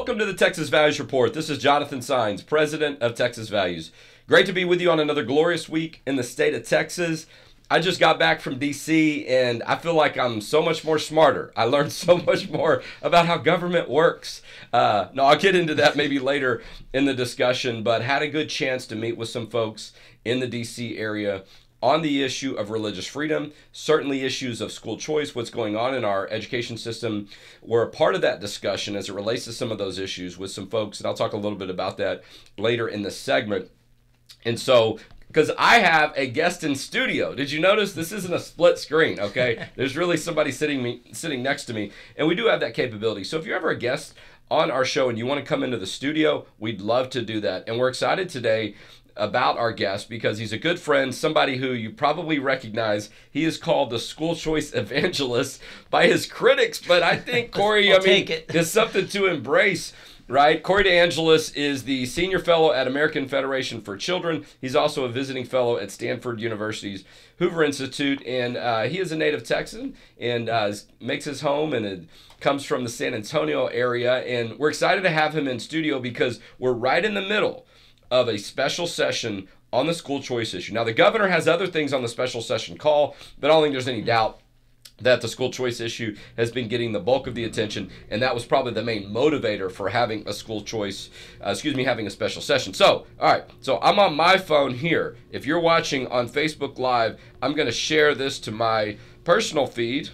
Welcome to the Texas Values Report. This is Jonathan Saenz, president of Texas Values. Great to be with you on another glorious week in the state of Texas. I just got back from D.C. and I feel like I'm so much more smarter. I learned so much more about how government works. I'll get into that maybe later in the discussion, but had a good chance to meet with some folks in the D.C. area on the issue of religious freedom, certainly issues of school choice, what's going on in our education system. We're a part of that discussion as it relates to some of those issues with some folks, and I'll talk a little bit about that later in the segment. And so, because I have a guest in studio. Did you notice this isn't a split screen, okay? There's really somebody sitting next to me, and we do have that capability. So if you're ever a guest on our show and you want to come into the studio, we'd love to do that. And we're excited today about our guest because he's a good friend, somebody who you probably recognize. He is called the school choice evangelist by his critics, but I think Corey, is something to embrace, right? Corey DeAngelis is the senior fellow at American Federation for Children. He's also a visiting fellow at Stanford University's Hoover Institute, and he is a native Texan and makes his home and comes from the San Antonio area. And we're excited to have him in studio because we're right in the middle of a special session on the school choice issue. Now, the governor has other things on the special session call, but I don't think there's any doubt that the school choice issue has been getting the bulk of the attention, and that was probably the main motivator for having a school choice, having a special session. So, all right, so I'm on my phone here. If you're watching on Facebook Live, I'm going to share this to my personal feed,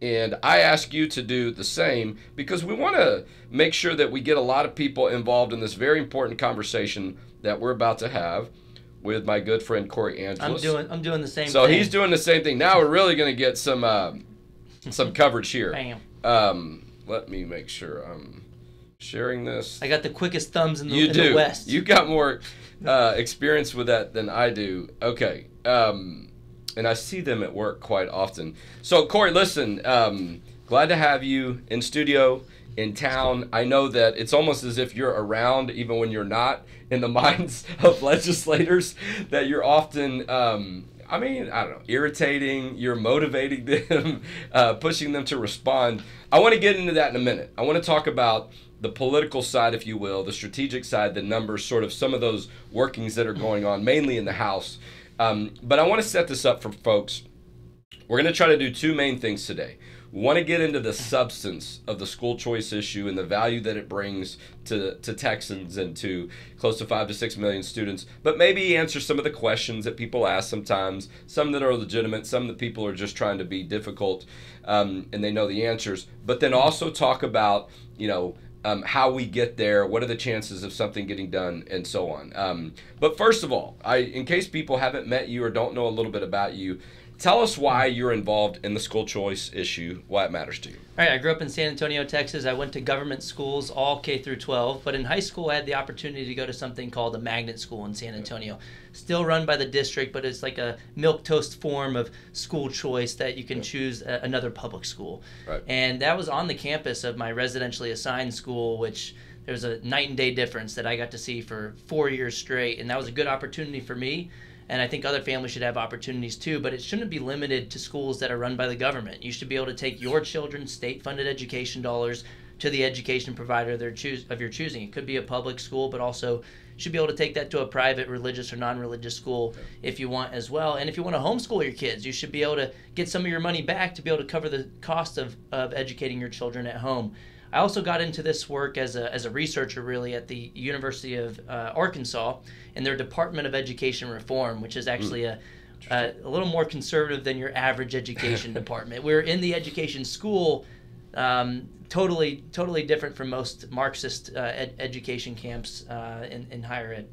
and I ask you to do the same because we want to make sure that we get a lot of people involved in this very important conversation that we're about to have with my good friend Corey DeAngelis. I'm doing the same thing. So he's doing the same thing. Now we're really going to get some coverage here. Bam. Let me make sure I'm sharing this. I got the quickest thumbs in the West. You got more experience with that than I do. Okay. And I see them at work quite often. So, Corey, listen, glad to have you in studio, in town. I know that it's almost as if you're around, even when you're not, in the minds of legislators, that you're often, irritating, you're motivating them, pushing them to respond. I want to get into that in a minute. I want to talk about the political side, if you will, the strategic side, the numbers, sort of some of those workings that are going on, mainly in the House. But I want to set this up for folks. We're going to try to do two main things today. We want to get into the substance of the school choice issue and the value that it brings to Texans and to close to 5 to 6 million students, but maybe answer some of the questions that people ask sometimes, some that are legitimate, some that people are just trying to be difficult, and they know the answers. But then also talk about, how we get there, what are the chances of something getting done, and so on. But first of all, in case people haven't met you or don't know a little bit about you, tell us why you're involved in the school choice issue, why it matters to you. All right, I grew up in San Antonio, Texas. I went to government schools, all K through 12, but in high school I had the opportunity to go to something called a magnet school in San Antonio. Still run by the district, but it's like a milquetoast form of school choice that you can choose another public school. Right. And that was on the campus of my residentially assigned school, which there's a night and day difference that I got to see for 4 years straight, and that was a good opportunity for me. And I think other families should have opportunities too, but it shouldn't be limited to schools that are run by the government. You should be able to take your children's state-funded education dollars to the education provider of your choosing. It could be a public school, but also you should be able to take that to a private, religious or non-religious school if you want as well. And if you want to homeschool your kids, you should be able to get some of your money back to be able to cover the cost of educating your children at home. I also got into this work as a researcher really at the University of Arkansas in their Department of Education Reform, which is actually a little more conservative than your average education department. We're in the education school, totally different from most Marxist education camps in higher ed.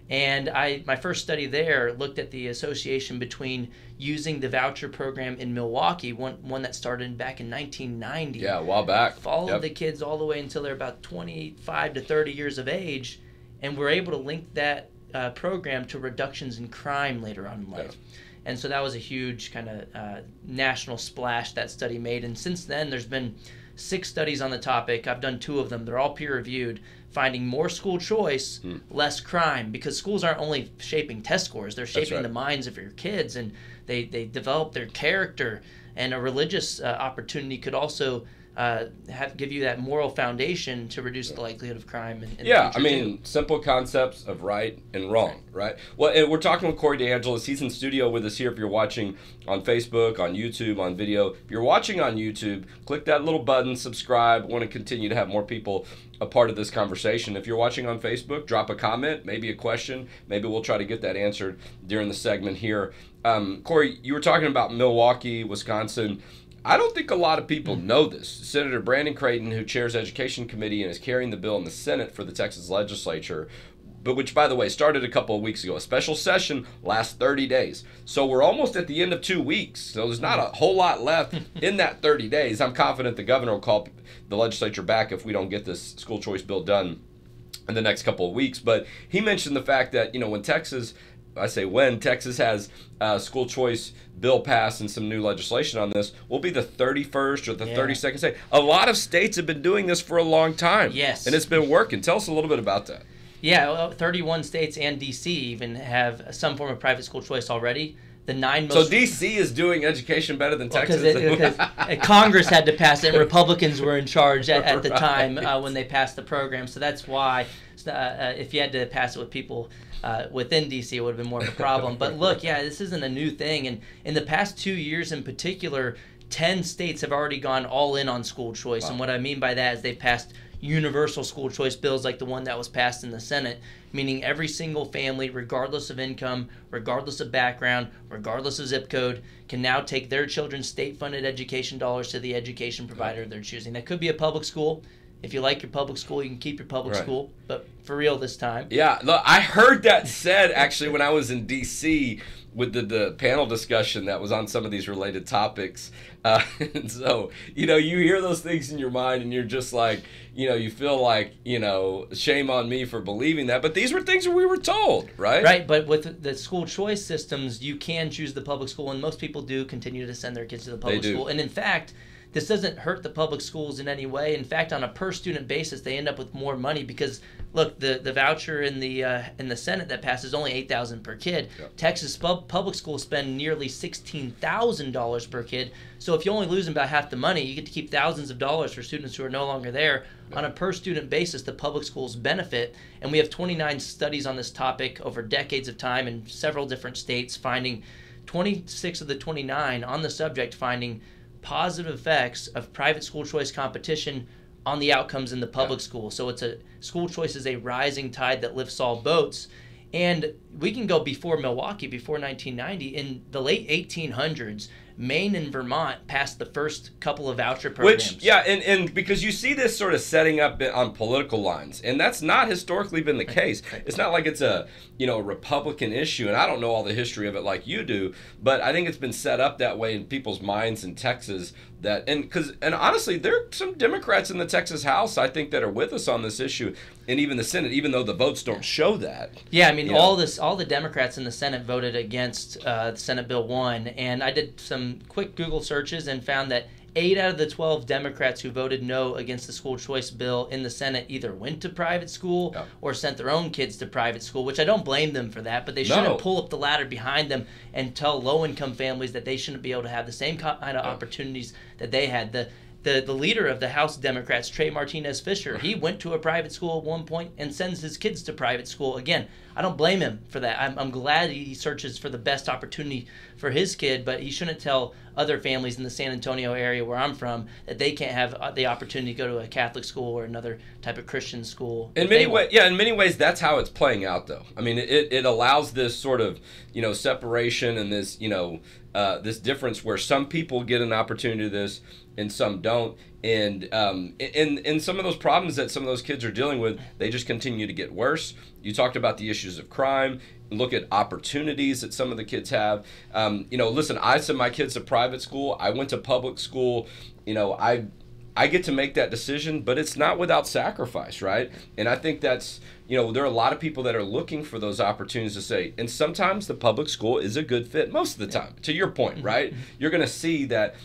And my first study there looked at the association between using the voucher program in Milwaukee, one that started back in 1990. Yeah, a while back. Followed the kids all the way until they're about 25 to 30 years of age, and we're able to link that program to reductions in crime later on in life. Yeah. And so that was a huge kind of national splash that study made. And since then, there's been 6 studies on the topic. I've done 2 of them. They're all peer-reviewed, finding more school choice, less crime, because schools aren't only shaping test scores, they're shaping the minds of your kids, and they develop their character. And a religious opportunity could also give you that moral foundation to reduce the likelihood of crime. In yeah, the I mean, simple concepts of right and wrong, right? Well, and we're talking with Corey DeAngelis. He's in studio with us here. If you're watching on Facebook, on YouTube, on video, if you're watching on YouTube, click that little button, subscribe. Want to continue to have more people a part of this conversation. If you're watching on Facebook, drop a comment, maybe a question. Maybe we'll try to get that answered during the segment here. Corey, you were talking about Milwaukee, Wisconsin. I don't think a lot of people know this. Senator Brandon Creighton, who chairs Education Committee and is carrying the bill in the Senate for the Texas legislature, but which, by the way, started a couple of weeks ago. A special session lasts 30 days. So we're almost at the end of 2 weeks. So there's not a whole lot left in that 30 days. I'm confident the governor will call the legislature back if we don't get this school choice bill done in the next couple of weeks. But he mentioned the fact that, when Texas has a school choice bill passed and some new legislation on this, will be the 31st or the 32nd state. A lot of states have been doing this for a long time. Yes. And it's been working. Tell us a little bit about that. Yeah, well, 31 states and D.C. even have some form of private school choice already. The 9 most. So D.C. is doing education better than Texas? Because Congress had to pass it, and Republicans were in charge at the time when they passed the program. So that's why if you had to pass it with people within D.C., it would have been more of a problem. But look, this isn't a new thing. And in the past 2 years in particular, 10 states have already gone all in on school choice. Wow. And what I mean by that is they've passed universal school choice bills like the one that was passed in the Senate, meaning every single family, regardless of income, regardless of background, regardless of zip code, can now take their children's state-funded education dollars to the education provider of their choosing. That could be a public school. If you like your public school, you can keep your public school, but for real this time. Yeah, look, I heard that said actually when I was in D.C. with the panel discussion that was on some of these related topics. And so, you hear those things in your mind and you're just like, you feel like, shame on me for believing that. But these were things that we were told, right? Right, but with the school choice systems, you can choose the public school, and most people do continue to send their kids to the public school. And in fact, this doesn't hurt the public schools in any way. In fact, on a per-student basis, they end up with more money because, look, the voucher in the Senate that passes is only $8,000 per kid. Yep. Texas public schools spend nearly $16,000 per kid. So if you only lose about half the money, you get to keep thousands of dollars for students who are no longer there. Yep. On a per-student basis, the public schools benefit. And we have 29 studies on this topic over decades of time in several different states, finding 26 of the 29 on the subject finding positive effects of private school choice competition on the outcomes in the public school. So school choice is a rising tide that lifts all boats. And we can go before Milwaukee, before 1990. In the late 1800s, Maine and Vermont passed the first couple of voucher programs. And because you see this sort of setting up on political lines, and that's not historically been the case. It's not like it's a Republican issue, and I don't know all the history of it like you do, but I think it's been set up that way in people's minds in Texas. And honestly, there are some Democrats in the Texas House, I think, that are with us on this issue, and even the Senate, even though the votes don't show that. Yeah, I mean, all the Democrats in the Senate voted against Senate Bill 1, and I did some quick Google searches and found that 8 out of the 12 Democrats who voted no against the school choice bill in the Senate either went to private school or sent their own kids to private school, which I don't blame them for that, but they shouldn't pull up the ladder behind them and tell low-income families that they shouldn't be able to have the same kind of opportunities that they had. The leader of the House Democrats, Trey Martinez Fisher, he went to a private school at one point and sends his kids to private school. Again, I don't blame him for that. I'm glad he searches for the best opportunity for his kid, but he shouldn't tell other families in the San Antonio area where I'm from that they can't have the opportunity to go to a Catholic school or another type of Christian school. In many ways, that's how it's playing out, though. I mean, it allows this sort of separation and this this difference where some people get an opportunity to this and some don't. And some of those problems that some of those kids are dealing with, they just continue to get worse. You talked about the issues of crime. Look at opportunities that some of the kids have. Listen, I sent my kids to private school. I went to public school. I get to make that decision, but it's not without sacrifice, right? And I think that's, there are a lot of people that are looking for those opportunities to say, and sometimes the public school is a good fit most of the time, to your point, right? You're going to see that.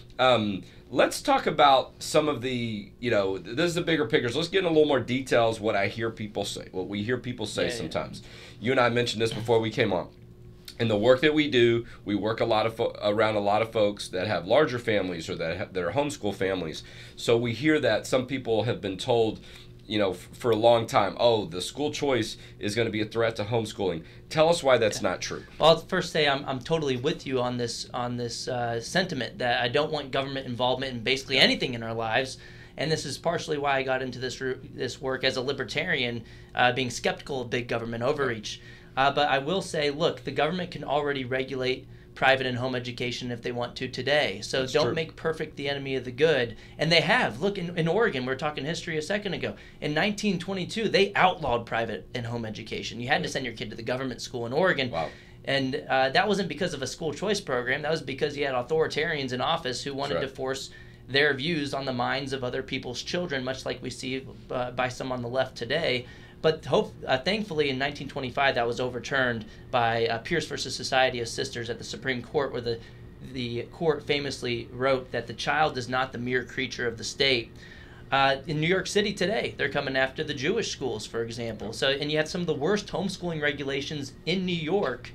Let's talk about some of the, this is the bigger pictures. Let's get in a little more details what I hear people say, what we hear people say sometimes. You and I mentioned this before we came on. And the work that we do, we work a lot of around a lot of folks that have larger families or that are homeschool families. So we hear that some people have been told, for a long time, oh, the school choice is going to be a threat to homeschooling. Tell us why that's not true. Well, I'll first say I'm totally with you on this sentiment that I don't want government involvement in basically anything in our lives. And this is partially why I got into this work as a libertarian, being skeptical of big government overreach. But I will say, look, the government can already regulate private and home education if they want to today. So That's don't true. make perfect the enemy of the good. And they have. Look, in Oregon, we were talking history a second ago. In 1922, they outlawed private and home education. You had to send your kid to the government school in Oregon. Wow. And that wasn't because of a school choice program. That was because you had authoritarians in office who wanted to force their views on the minds of other people's children, much like we see by some on the left today. But thankfully, in 1925, that was overturned by Pierce versus Society of Sisters at the Supreme Court, where the court famously wrote that the child is not the mere creature of the state. In New York City today, they're coming after the Jewish schools, for example. And you have some of the worst homeschooling regulations in New York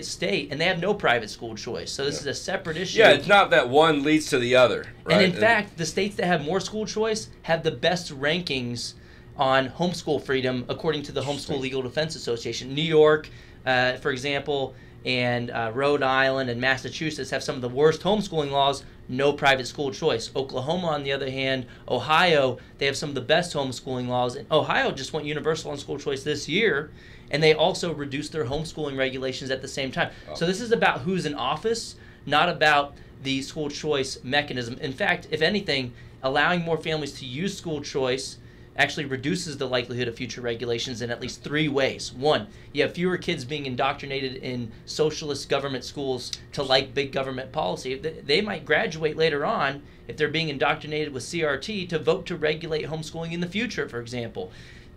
State, and they have no private school choice. So this is a separate issue. Yeah, it's not that one leads to the other. Right? And in fact, the states that have more school choice have the best rankings on homeschool freedom, according to the Homeschool Legal Defense Association. New York, for example, and Rhode Island and Massachusetts have some of the worst homeschooling laws, no private school choice. Oklahoma, on the other hand, Ohio, they have some of the best homeschooling laws. And Ohio just went universal on school choice this year, and they also reduced their homeschooling regulations at the same time. Oh. So this is about who's in office, not about the school choice mechanism. In fact, if anything, allowing more families to use school choice actually reduces the likelihood of future regulations in at least 3 ways. One, you have fewer kids being indoctrinated in socialist government schools to like big government policy. They might graduate later on, if they're being indoctrinated with CRT, to vote to regulate homeschooling in the future, for example.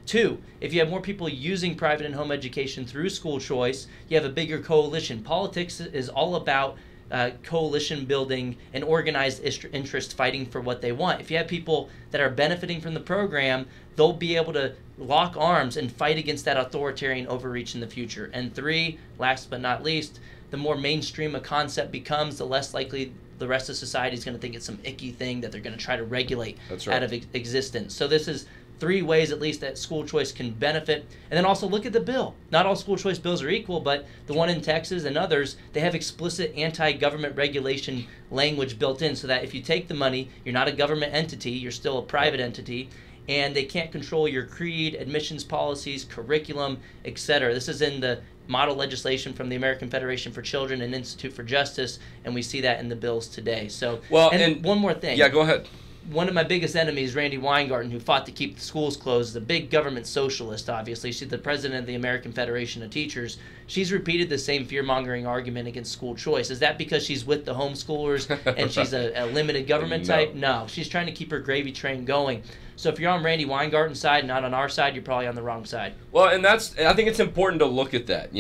2, if you have more people using private and home education through school choice, you have a bigger coalition. Politics is all about coalition building and organized interest fighting for what they want. If you have people that are benefiting from the program, they'll be able to lock arms and fight against that authoritarian overreach in the future. And 3, last but not least, the more mainstream a concept becomes, the less likely the rest of society is going to think it's some icky thing that they're going to try to regulate out of existence. So this is 3 ways at least that school choice can benefit. And then also look at the bill. Not all school choice bills are equal, but the one in Texas and others, they have explicit anti-government regulation language built in, so that if you take the money, you're not a government entity, you're still a private entity, and they can't control your creed, admissions policies, curriculum, etc. This is in the model legislation from the American Federation for Children and Institute for Justice, and we see that in the bills today. So, and one more thing. Yeah, go ahead. One of my biggest enemies, Randy Weingarten, who fought to keep the schools closed, is a big government socialist, obviously. She's the president of the American Federation of Teachers. She's repeated the same fear-mongering argument against school choice. Is that because she's with the homeschoolers and she's a limited government type? No. She's trying to keep her gravy train going. So if you're on Randy Weingarten's side, not on our side, you're probably on the wrong side. Well, and I think it's important to look at that.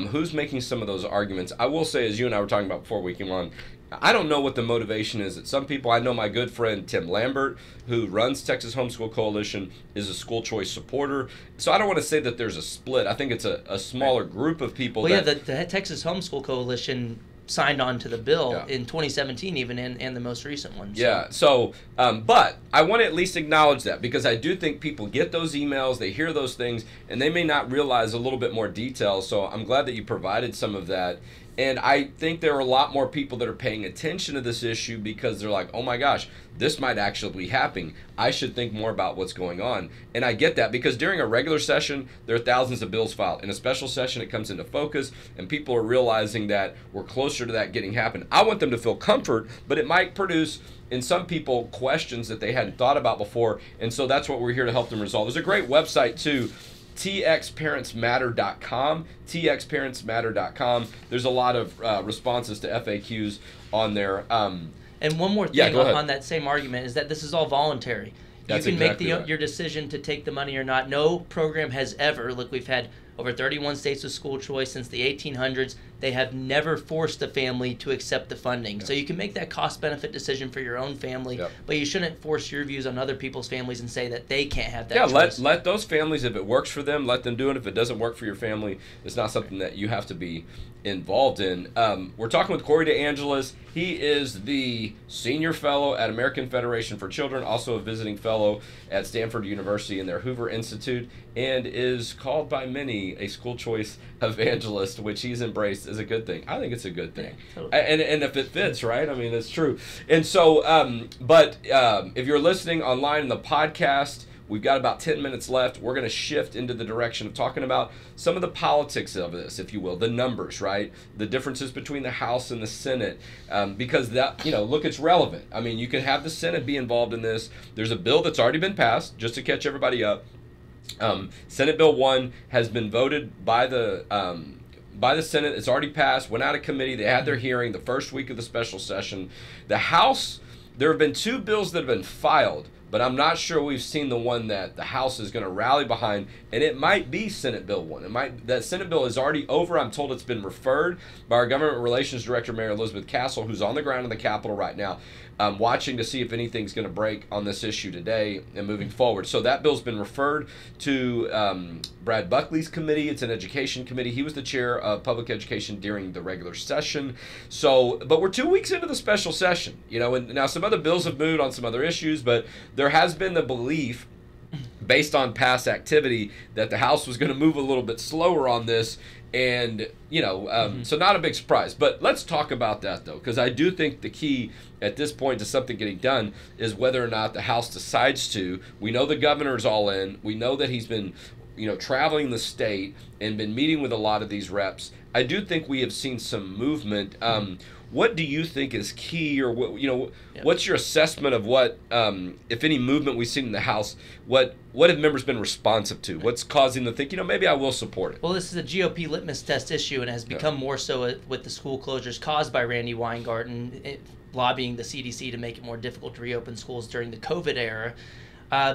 Who's making some of those arguments? I will say, as you and I were talking about before we came on, I don't know what the motivation is that some people, I know my good friend Tim Lambert, who runs Texas Homeschool Coalition, is a school choice supporter. So I don't want to say that there's a split. I think it's a smaller group of people. Well, the Texas Homeschool Coalition signed on to the bill in 2017 even, and the most recent one. So. Yeah, so, but I want to at least acknowledge that, because I do think people get those emails, they hear those things, and they may not realize a little bit more detail, so I'm glad that you provided some of that. And I think there are a lot more people that are paying attention to this issue because they're like, oh my gosh, this might actually be happening. I should think more about what's going on. And I get that, because during a regular session, there are thousands of bills filed. In a special session, it comes into focus, and people are realizing that we're closer to that getting happen. I want them to feel comfort, but it might produce, in some people, questions that they hadn't thought about before. And so that's what we're here to help them resolve. There's a great website, too, txparentsmatter.com, txparentsmatter.com. There's a lot of responses to FAQs on there. And one more thing on that same argument is that this is all voluntary. You can make your decision to take the money or not. No program has ever, look, we've had over 31 states with school choice since the 1800s. They have never forced a family to accept the funding. So you can make that cost-benefit decision for your own family, but you shouldn't force your views on other people's families and say that they can't have that choice. Let those families, if it works for them, let them do it. If it doesn't work for your family, it's not something that you have to be involved in. We're talking with Corey DeAngelis. He is the senior fellow at American Federation for Children, also a visiting fellow at Stanford University in their Hoover Institute, and is called by many a school choice evangelist, which he's embraced as a good thing. I think it's a good thing. Yeah, totally. And if it fits, right? I mean, it's true. And so, if you're listening online in the podcast, we've got about 10 minutes left. We're going to shift into the direction of talking about some of the politics of this, if you will, the numbers, right? The differences between the House and the Senate, because that, look, it's relevant. I mean, you can have the Senate be involved in this. There's a bill that's already been passed, just to catch everybody up. Senate Bill 1 has been voted by the Senate. It's already passed, went out of committee. They had their hearing the first week of the special session. The House, there have been 2 bills that have been filed, but I'm not sure we've seen the one that the House is going to rally behind, and it might be Senate Bill 1. That Senate bill is already over. I'm told it's been referred by our Government Relations Director, Mayor Elizabeth Castle, who's on the ground in the Capitol right now, watching to see if anything's going to break on this issue today and moving forward. So that bill's been referred to Brad Buckley's committee. It's an education committee. He was the chair of public education during the regular session. So, but we're 2 weeks into the special session, and now some other bills have moved on some other issues, but there has been the belief, based on past activity, that the House was going to move a little bit slower on this, and so not a big surprise. But let's talk about that, though, because I do think the key at this point to something getting done is whether or not the House decides to. We know the governor's all in. We know that he's been traveling the state and been meeting with a lot of these reps. I do think we have seen some movement. What do you think is key, or what's your assessment of what, if any, movement we've seen in the House? What have members been responsive to? What's causing them to think, maybe I will support it? Well, this is a GOP litmus test issue, and it has become more so with the school closures caused by Randy Weingarten lobbying the CDC to make it more difficult to reopen schools during the COVID era.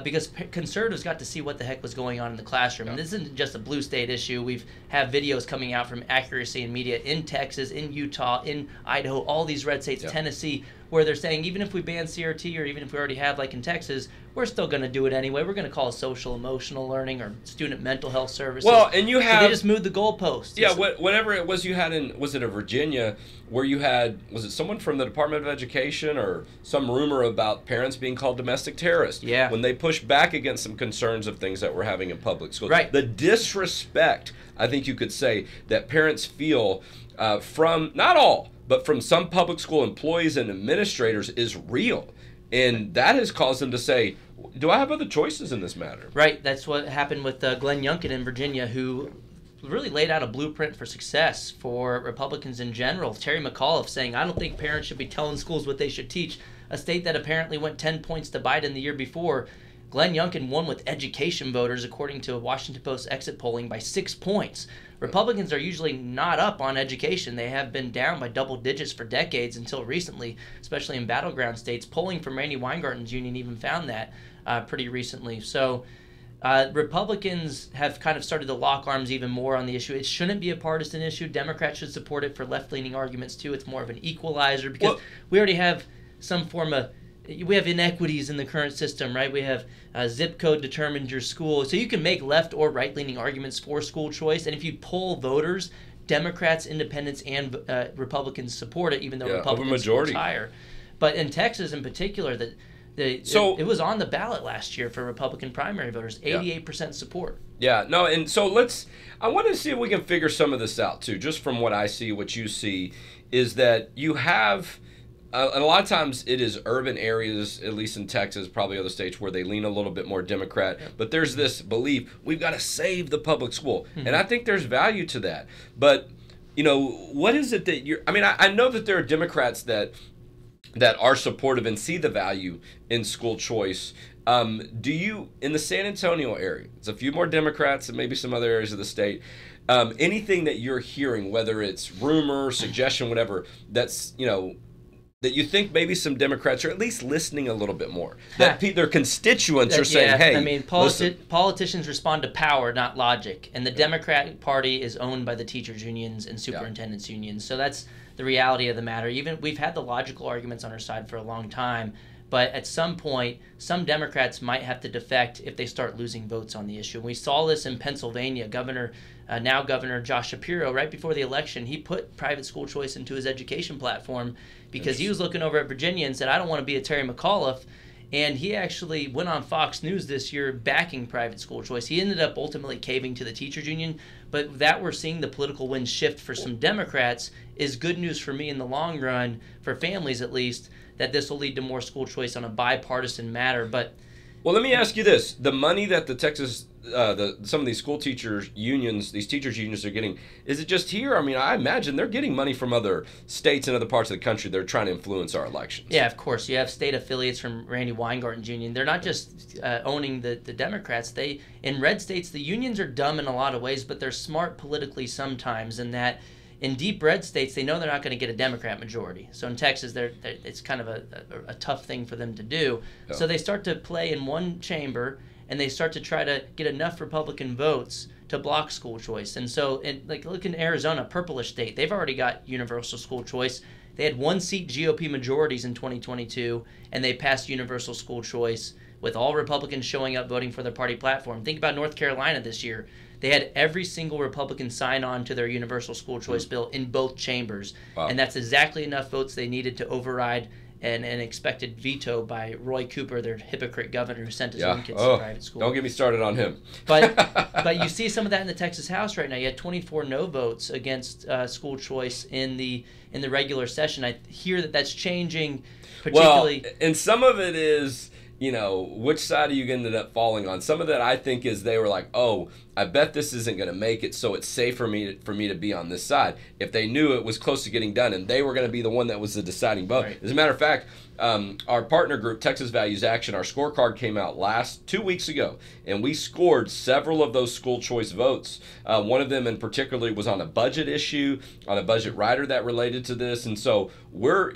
Because conservatives got to see what the heck was going on in the classroom. And this isn't just a blue state issue. We've have videos coming out from Accuracy and Media in Texas, in Utah, in Idaho, all these red states, Tennessee, where they're saying even if we ban CRT, or even if we already have, like in Texas, we're still going to do it anyway. We're going to call it social emotional learning or student mental health services. Well, and you have... So they just moved the goalposts. Yeah, whatever it was you had in... Was it a Virginia where you had... Was it someone from the Department of Education or some rumor about parents being called domestic terrorists? Yeah. When they pushed back against some concerns of things that we're having in public schools. Right. The disrespect, I think you could say, that parents feel from... Not all, but from some public school employees and administrators is real. And that has caused them to say, do I have other choices in this matter? Right. That's what happened with Glenn Youngkin in Virginia, who really laid out a blueprint for success for Republicans in general. Terry McAuliffe saying, I don't think parents should be telling schools what they should teach. A state that apparently went 10 points to Biden the year before. Glenn Youngkin won with education voters, according to Washington Post exit polling, by 6 points. Republicans are usually not up on education. They have been down by double digits for decades until recently, especially in battleground states. Polling from Randy Weingarten's union even found that pretty recently. So Republicans have kind of started to lock arms even more on the issue. It shouldn't be a partisan issue. Democrats should support it for left-leaning arguments too. It's more of an equalizer because we already have some form of... We have inequities in the current system, right? We have zip code determines your school. So you can make left or right-leaning arguments for school choice. And if you poll voters, Democrats, Independents, and Republicans support it, even though Republicans score higher. But in Texas in particular, it was on the ballot last year for Republican primary voters, 88% support. Yeah, no, and so I want to see if we can figure some of this out too, just from what I see, what you see, is that you have... and a lot of times it is urban areas, at least in Texas, probably other states, where they lean a little bit more Democrat. But there's this belief, we've got to save the public school. Mm-hmm. And I think there's value to that. But, what is it that you're... I mean, I know that there are Democrats that are supportive and see the value in school choice. Do you, in the San Antonio area, it's a few more Democrats and maybe some other areas of the state, anything that you're hearing, whether it's rumor, suggestion, whatever, that's, that you think maybe some Democrats are at least listening a little bit more? That their constituents are saying, hey, I mean, politicians respond to power, not logic. And the Democratic Party is owned by the teachers' unions and superintendents' unions. So that's the reality of the matter. Even we've had the logical arguments on our side for a long time. But at some point, some Democrats might have to defect if they start losing votes on the issue. We saw this in Pennsylvania. Now Governor Josh Shapiro, right before the election, he put private school choice into his education platform because he was looking over at Virginia and said, I don't want to be a Terry McAuliffe. And he actually went on Fox News this year backing private school choice. He ended up ultimately caving to the teachers union. But that we're seeing the political wind shift for some Democrats is good news for me in the long run, for families at least, that this will lead to more school choice on a bipartisan matter. But well, let me ask you this: the money that the Texas, some of these school teachers unions, these teachers unions are getting, is it just here? I mean, I imagine they're getting money from other states and other parts of the country. They're trying to influence our elections. Yeah, of course. You have state affiliates from Randy Weingarten's union. They're not just owning the Democrats. In red states, the unions are dumb in a lot of ways, but they're smart politically sometimes. In that, in deep red states, they know they're not going to get a Democrat majority. So in Texas, it's kind of a tough thing for them to do. Yeah. So they start to play in one chamber, and they start to try to get enough Republican votes to block school choice. And so, look in Arizona, purplish state, they've already got universal school choice. They had 1-seat GOP majorities in 2022, and they passed universal school choice with all Republicans showing up voting for their party platform. Think about North Carolina this year. They had every single Republican sign on to their universal school choice bill in both chambers. Wow. And that's exactly enough votes they needed to override an expected veto by Roy Cooper, their hypocrite governor who sent his own kids to private school. Don't get me started on him. But you see some of that in the Texas House right now. You had 24 no votes against school choice in the regular session. I hear that's changing, particularly. Well, and some of it is, which side are you ended up falling on? Some of that I think is they were like, oh, I bet this isn't going to make it, so it's safe for me to be on this side. If they knew it was close to getting done and they were going to be the one that was the deciding vote. Right. As a matter of fact, our partner group, Texas Values Action, our scorecard came out 2 weeks ago, and we scored several of those school choice votes. One of them in particular was on a budget issue, on a budget rider that related to this. And so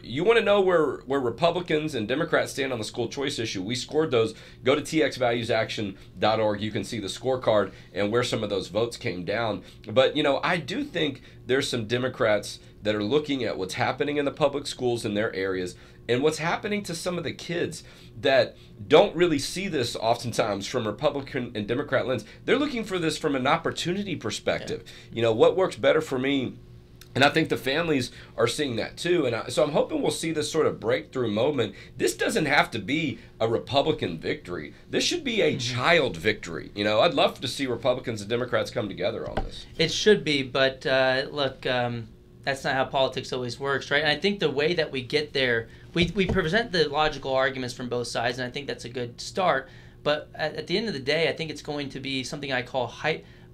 you want to know where Republicans and Democrats stand on the school choice issue. We scored those. Go to txvaluesaction.org. You can see the scorecard and where some of those votes came down. But, I do think there's some Democrats that are looking at what's happening in the public schools in their areas and what's happening to some of the kids that don't really see this oftentimes from Republican and Democrat lens. They're looking for this from an opportunity perspective. Yeah. What works better for me? And I think the families are seeing that too. And so I'm hoping we'll see this sort of breakthrough moment. This doesn't have to be a Republican victory. This should be a child victory. I'd love to see Republicans and Democrats come together on this. It should be, but look, that's not how politics always works, right? And I think the way that we get there, we present the logical arguments from both sides, and I think that's a good start. But at the end of the day, I think it's going to be something I call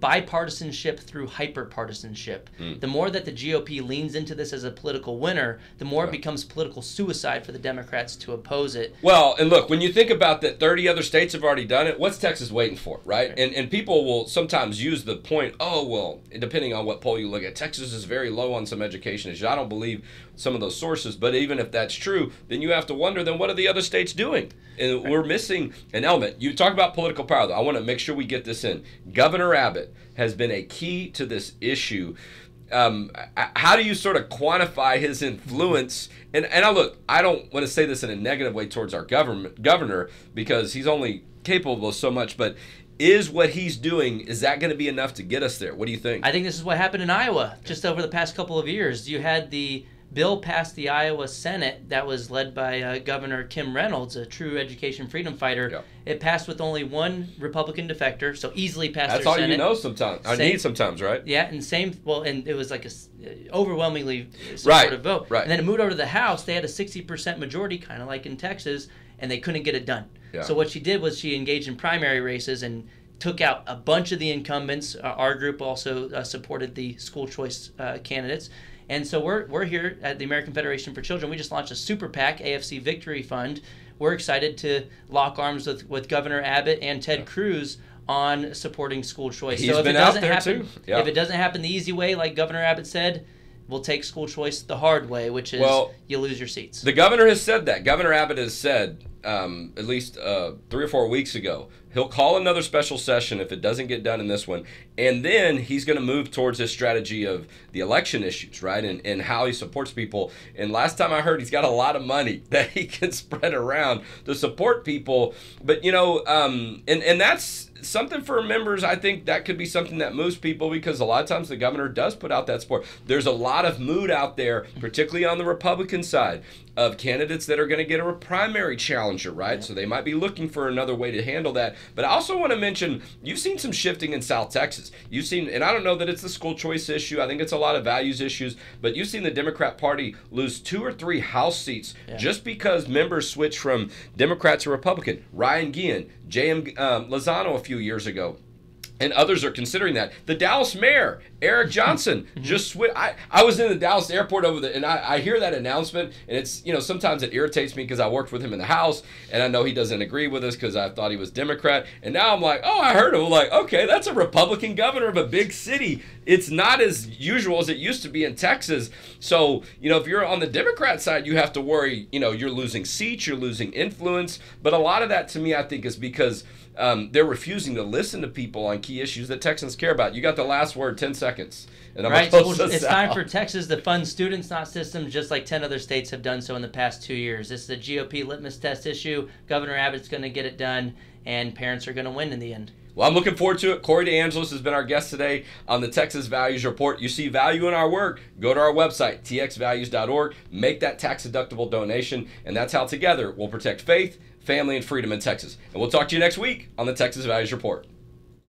bipartisanship through hyperpartisanship. The more that the GOP leans into this as a political winner, the more it becomes political suicide for the Democrats to oppose it. Well, and look, when you think about that 30 other states have already done it, what's Texas waiting for, right? And people will sometimes use the point, oh, well, depending on what poll you look at, Texas is very low on some education issues. I don't believe some of those sources, but even if that's true, then you have to wonder, then what are the other states doing? And we're missing an element. You talk about political power, though. I want to make sure we get this in. Governor Abbott has been a key to this issue. How do you sort of quantify his influence? And I don't want to say this in a negative way towards our governor, because he's only capable of so much, but is what he's doing, is that going to be enough to get us there? What do you think? I think this is what happened in Iowa just over the past couple of years. You had the bill passed the Iowa Senate that was led by Governor Kim Reynolds, a true education freedom fighter. Yep. It passed with only one Republican defector, so easily passed their Senate. That's all you know sometimes. I need sometimes, right? Yeah, and and it was like a overwhelmingly supportive vote. Right. And then it moved over to the House. They had a 60% majority, kind of like in Texas, and they couldn't get it done. Yeah. So what she did was she engaged in primary races and took out a bunch of the incumbents. Our group also supported the school choice candidates. And so we're here at the American Federation for Children. We just launched a super PAC, AFC Victory Fund. We're excited to lock arms with Governor Abbott and Ted Cruz on supporting school choice. He's been out there too. If it doesn't happen the easy way, like Governor Abbott said, will take school choice the hard way, which is you lose your seats. The governor has said that. Governor Abbott has said at least 3 or 4 weeks ago, he'll call another special session if it doesn't get done in this one. And then he's going to move towards his strategy of the election issues, right? And how he supports people. And last time I heard, he's got a lot of money that he can spread around to support people. But, and that's something for members. I think that could be something that moves people, because a lot of times the governor does put out that support. There's a lot of mood out there, particularly on the Republican side, of candidates that are going to get a primary challenger, right? So they might be looking for another way to handle that. But I also want to mention, you've seen some shifting in South Texas. You've seen, and I don't know that it's the school choice issue. I think it's a lot of values issues. But you've seen the Democrat Party lose 2 or 3 House seats just because members switch from Democrat to Republican. Ryan Guillen, J.M. Lozano a few years ago. And others are considering that. The Dallas mayor, Eric Johnson, just switched. I was in the Dallas airport and I hear that announcement, and it's, sometimes it irritates me because I worked with him in the House, and I know he doesn't agree with us because I thought he was Democrat. And now I'm like, oh, I heard him. I'm like, okay, that's a Republican governor of a big city. It's not as usual as it used to be in Texas. So, if you're on the Democrat side, you have to worry, you're losing seats, you're losing influence. But a lot of that, to me, I think is because they're refusing to listen to people on key issues that Texans care about. You got the last word, 10 seconds. And I'm it's time for Texas to fund students, not systems, just like 10 other states have done so in the past 2 years. This is a GOP litmus test issue. Governor Abbott's going to get it done, and parents are going to win in the end. Well, I'm looking forward to it. Corey DeAngelis has been our guest today on the Texas Values Report. You see value in our work, go to our website, txvalues.org, make that tax-deductible donation, and that's how together we'll protect faith, family, and freedom in Texas. And we'll talk to you next week on the Texas Values Report.